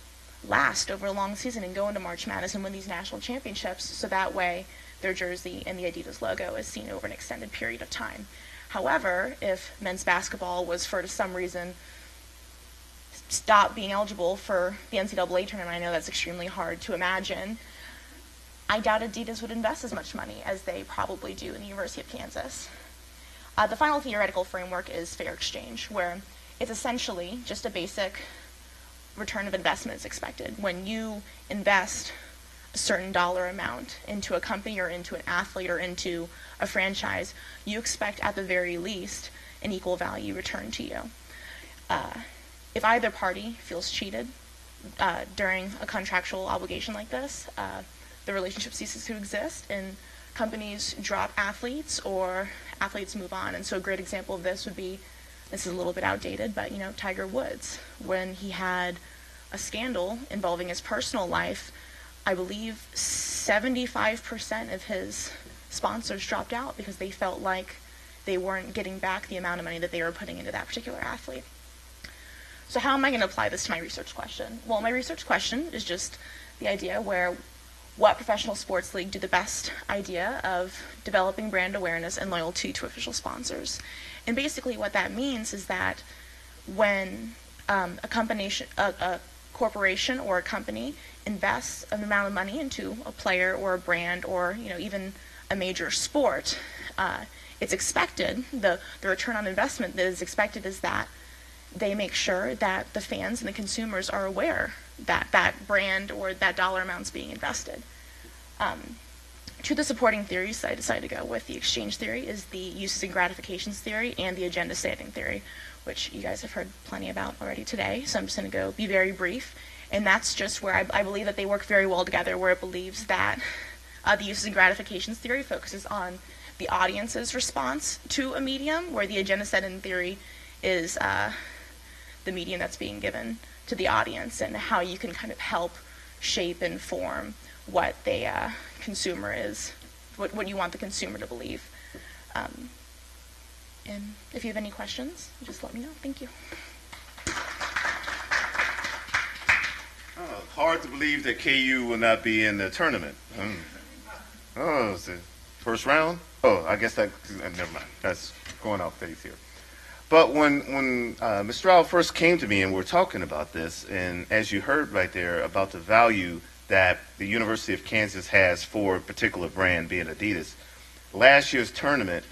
last over a long season and go into March Madness and win these national championships, so that way their jersey and the Adidas logo is seen over an extended period of time. However, if men's basketball was for some reason stop being eligible for the NCAA tournament, I know that's extremely hard to imagine, I doubt Adidas would invest as much money as they probably do in the University of Kansas. The final theoretical framework is fair exchange, where it's essentially just a basic return of investment is expected. When you invest a certain dollar amount into a company or into an athlete or into a franchise, you expect at the very least an equal value return to you. If either party feels cheated during a contractual obligation like this, the relationship ceases to exist and companies drop athletes or athletes move on. And so a great example of this would be, this is a little bit outdated, but Tiger Woods, when he had a scandal involving his personal life, I believe 75% of his sponsors dropped out because they felt like they weren't getting back the amount of money that they were putting into that particular athlete. So how am I going to apply this to my research question? Well, my research question is just the idea where what professional sports league do the best idea of developing brand awareness and loyalty to official sponsors? And basically what that means is that when a corporation or a company invests an amount of money into a player or a brand or even a major sport, it's expected, the return on investment that is expected is that they make sure that the fans and the consumers are aware that that brand or that dollar amount's being invested. Two of the supporting theories that I decided to go with, the exchange theory, is the uses and gratifications theory and the agenda setting theory, which you guys have heard plenty about already today, so I'm just going to be very brief. And that's just where I believe that they work very well together, where it believes that the uses and gratifications theory focuses on the audience's response to a medium, where the agenda setting theory is the medium that's being given to the audience and how you can kind of help shape and form what the consumer is, what you want the consumer to believe. And if you have any questions, just let me know. Thank you. Oh, hard to believe that KU will not be in the tournament. Oh, it's the first round? Oh, I guess that, never mind. That's going off base here. But when Ms. Stroud first came to me and we were talking about this, and as you heard right there about the value that the University of Kansas has for a particular brand, being Adidas. Last year's tournament,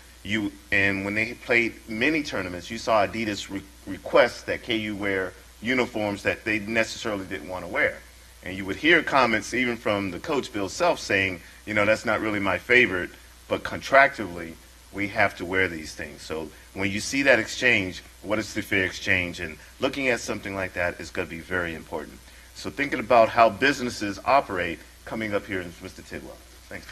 and when they played many tournaments, you saw Adidas request that KU wear uniforms that they necessarily didn't want to wear. And you would hear comments even from the coach, Bill Self, saying, that's not really my favorite, but contractually, we have to wear these things. So when you see that exchange, what is the fair exchange? And looking at something like that is going to be very important. So thinking about how businesses operate, coming up here is Mr. Tidwell. Thanks.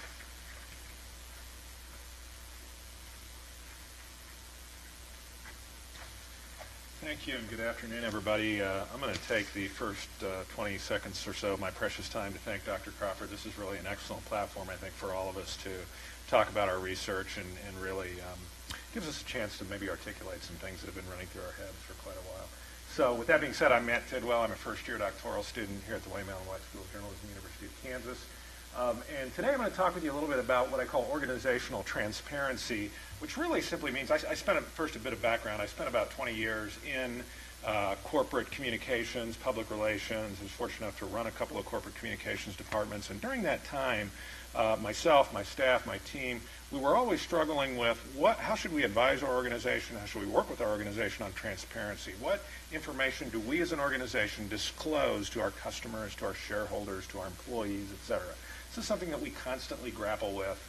Thank you, and good afternoon, everybody. I'm going to take the first 20 seconds or so of my precious time to thank Dr. Crawford. This is really an excellent platform, I think, for all of us to talk about our research and really gives us a chance to maybe articulate some things that have been running through our heads for quite a while. So with that being said, I'm Matt Tidwell. I'm a first-year doctoral student here at the William Allen White School of Journalism, University of Kansas. And today I'm going to talk with you a little bit about what I call organizational transparency, which really simply means, first a bit of background. I spent about 20 years in corporate communications, public relations. I was fortunate enough to run a couple of corporate communications departments. And during that time, myself, my staff, my team, we were always struggling with how should we advise our organization, how should we work with our organization on transparency? What information do we as an organization disclose to our customers, to our shareholders, to our employees, et cetera? This is something that we constantly grapple with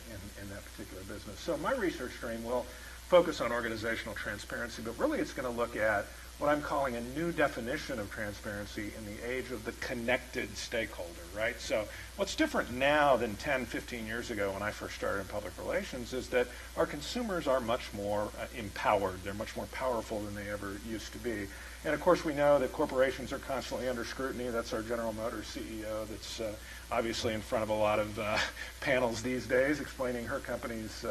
in that particular business. So my research stream will focus on organizational transparency, but really it's going to look at what I'm calling a new definition of transparency in the age of the connected stakeholder, right? So what's different now than 10, 15 years ago when I first started in public relations is that our consumers are much more empowered. They're much more powerful than they ever used to be. And of course we know that corporations are constantly under scrutiny. That's our General Motors CEO that's obviously in front of a lot of panels these days explaining her company's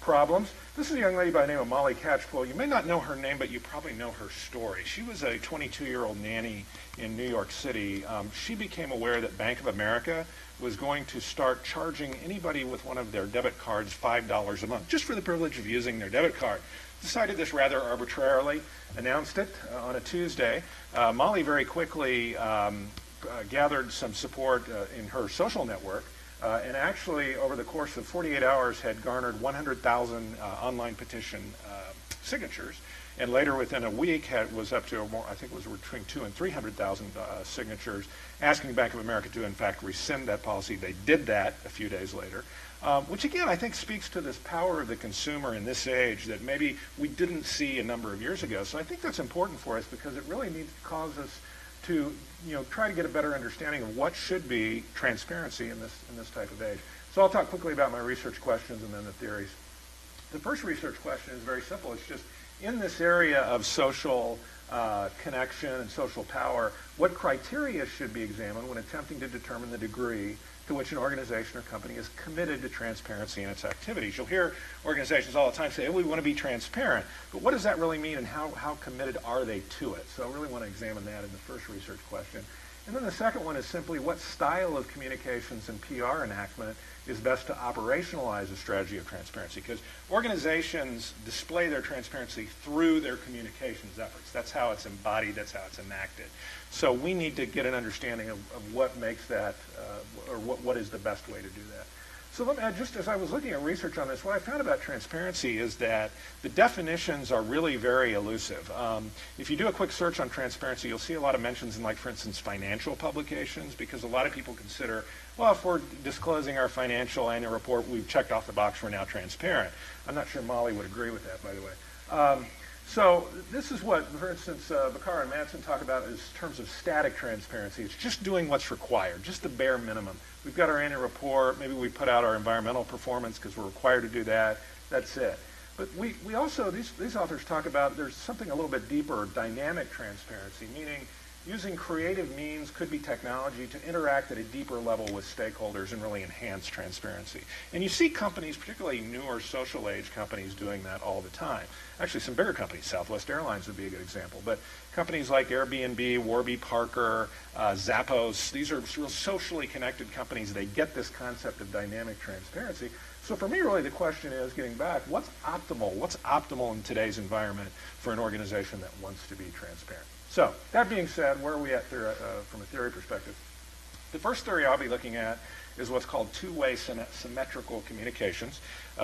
problems. This is a young lady by the name of Molly Catchpole. You may not know her name, but you probably know her story. She was a 22-year-old nanny in New York City. She became aware that Bank of America was going to start charging anybody with one of their debit cards $5 a month, just for the privilege of using their debit card. Decided this rather arbitrarily, announced it on a Tuesday. Molly very quickly gathered some support in her social network, and actually over the course of 48 hours had garnered 100,000 online petition signatures, and later within a week was up to I think it was between 200,000 and 300,000 signatures asking Bank of America to in fact rescind that policy. They did that a few days later, which again I think speaks to this power of the consumer in this age that maybe we didn't see a number of years ago. So I think that's important for us because it really needs to cause us to try to get a better understanding of what should be transparency in this type of age. So I'll talk quickly about my research questions and then the theories. The first research question is very simple. It's just in this area of social connection and social power, what criteria should be examined when attempting to determine the degree to which an organization or company is committed to transparency in its activities. You'll hear organizations all the time say, oh, we want to be transparent, but what does that really mean and how committed are they to it? So I really want to examine that in the first research question. And then the second one is simply what style of communications and PR enactment is best to operationalize a strategy of transparency, because organizations display their transparency through their communications efforts. That's how it's embodied, that's how it's enacted. So we need to get an understanding of what makes that, or what is the best way to do that. So let me, just as I was looking at research on this, what I found about transparency is that the definitions are really very elusive. If you do a quick search on transparency, you'll see a lot of mentions in, like, for instance, financial publications, because a lot of people consider, well, if we're disclosing our financial annual report, we've checked off the box, we're now transparent. I'm not sure Molly would agree with that, by the way. So this is what, for instance, Bakar and Madsen talk about in terms of static transparency. It's just doing what's required, just the bare minimum. We've got our annual report, maybe we put out our environmental performance because we're required to do that, that's it. But we also, these authors talk about there's something a little bit deeper, dynamic transparency, meaning using creative means, could be technology, to interact at a deeper level with stakeholders and really enhance transparency. And you see companies, particularly newer social age companies, doing that all the time. Actually, some bigger companies, Southwest Airlines would be a good example, but companies like Airbnb, Warby Parker, Zappos, these are real socially connected companies. They get this concept of dynamic transparency. So for me, really, the question is, getting back, what's optimal? What's optimal in today's environment for an organization that wants to be transparent? So that being said, where are we at from a theory perspective? The first theory I'll be looking at is what's called two-way symmetrical communications.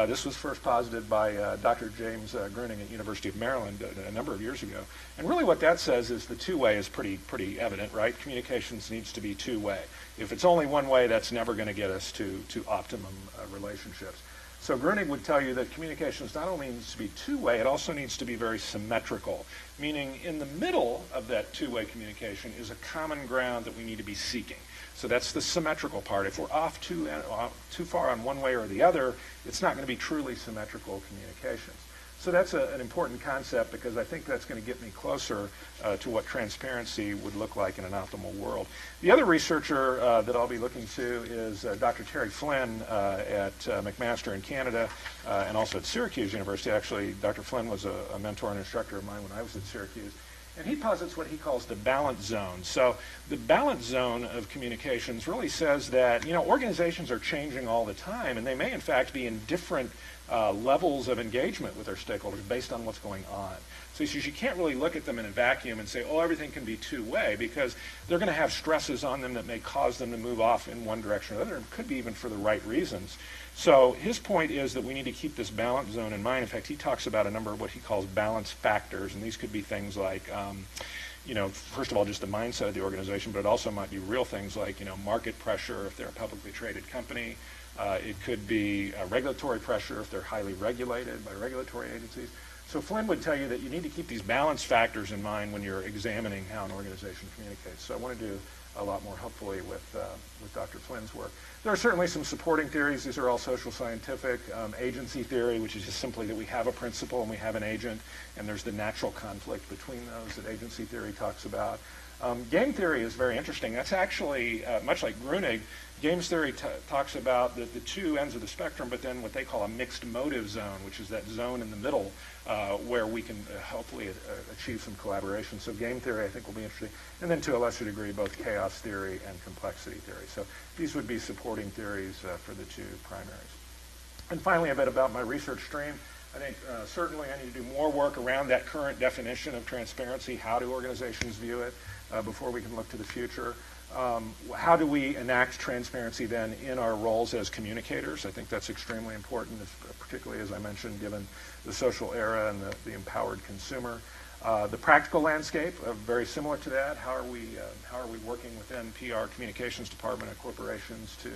This was first posited by Dr. James Gruning at University of Maryland a number of years ago. And really what that says is the two-way is pretty evident, right? Communications needs to be two-way. If it's only one way, that's never going to get us to optimum relationships. So Gruning would tell you that communications not only needs to be two-way, it also needs to be very symmetrical, meaning in the middle of that two-way communication is a common ground that we need to be seeking. So that's the symmetrical part. If we're off too far on one way or the other, it's not going to be truly symmetrical communications. So that's an important concept because I think that's going to get me closer to what transparency would look like in an optimal world. The other researcher that I'll be looking to is Dr. Terry Flynn at McMaster in Canada and also at Syracuse University. Actually, Dr. Flynn was a mentor and instructor of mine when I was at Syracuse. And he posits what he calls the balance zone. So the balance zone of communications really says that, organizations are changing all the time, and they may in fact be in different levels of engagement with their stakeholders based on what's going on. So he says you can't really look at them in a vacuum and say, oh, everything can be two-way, because they're going to have stresses on them that may cause them to move off in one direction or the other, and could be even for the right reasons. So his point is that we need to keep this balance zone in mind. In fact, he talks about a number of what he calls balance factors, and these could be things like, first of all, just the mindset of the organization, but it also might be real things like, market pressure if they're a publicly traded company. It could be regulatory pressure if they're highly regulated by regulatory agencies. So Flynn would tell you that you need to keep these balance factors in mind when you're examining how an organization communicates. So I want to do a lot more helpfully with Dr. Flynn's work. There are certainly some supporting theories. These are all social scientific. Agency theory, which is just simply that we have a principal and we have an agent, and there's the natural conflict between those that agency theory talks about. Game theory is very interesting. That's actually, much like Grunig, games theory talks about the two ends of the spectrum, but then what they call a mixed motive zone, which is that zone in the middle where we can hopefully achieve some collaboration. So game theory, I think, will be interesting. And then to a lesser degree, both chaos theory and complexity theory. So these would be supporting theories for the two primaries. And finally, a bit about my research stream. I think certainly I need to do more work around that current definition of transparency. How do organizations view it before we can look to the future? How do we enact transparency then in our roles as communicators? I think that's extremely important, particularly as I mentioned, given the social era and the empowered consumer. The practical landscape, very similar to that. How are we working within PR communications department at corporations to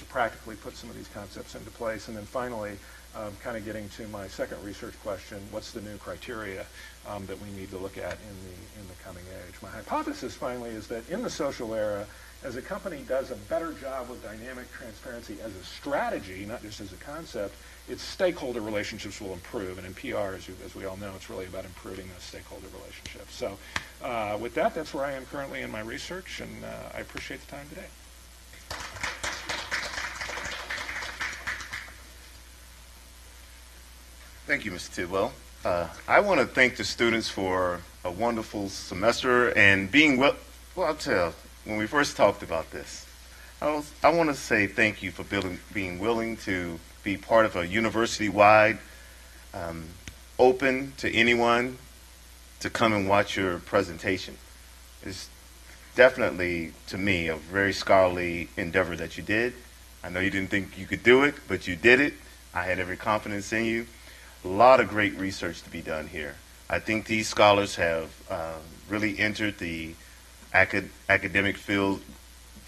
practically put some of these concepts into place? And then finally, kind of getting to my second research question, what's the new criteria that we need to look at in the coming age? My hypothesis finally is that in the social era, as a company does a better job with dynamic transparency as a strategy, not just as a concept, its stakeholder relationships will improve. And in PR, as we all know, it's really about improving those stakeholder relationships. So with that, that's where I am currently in my research, and I appreciate the time today. Thank you, Mr. Tidwell. I want to thank the students for a wonderful semester and being I'll tell, when we first talked about this, I want to say thank you for being willing to be part of a university-wide, open to anyone to come and watch your presentation. It's definitely, to me, a very scholarly endeavor that you did. I know you didn't think you could do it, but you did it. I had every confidence in you. A lot of great research to be done here. I think these scholars have really entered the academic field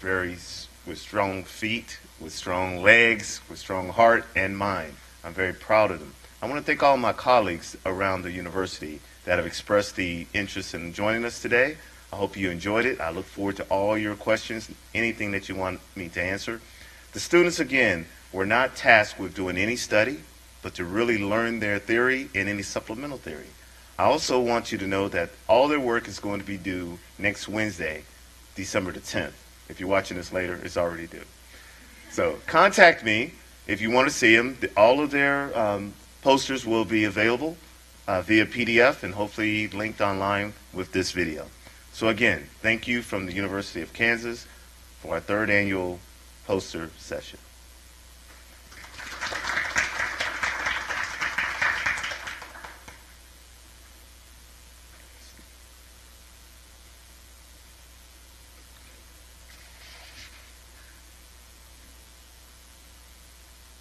with strong feet, with strong legs, with strong heart and mind. I'm very proud of them. I want to thank all my colleagues around the university that have expressed the interest in joining us today. I hope you enjoyed it. I look forward to all your questions, anything that you want me to answer. The students, again, were not tasked with doing any study, but to really learn their theory and any supplemental theory. I also want you to know that all their work is going to be due next Wednesday, December the 10th. If you're watching this later, it's already due. So contact me if you want to see them. All of their posters will be available via PDF and hopefully linked online with this video. So again, thank you from the University of Kansas for our third annual poster session.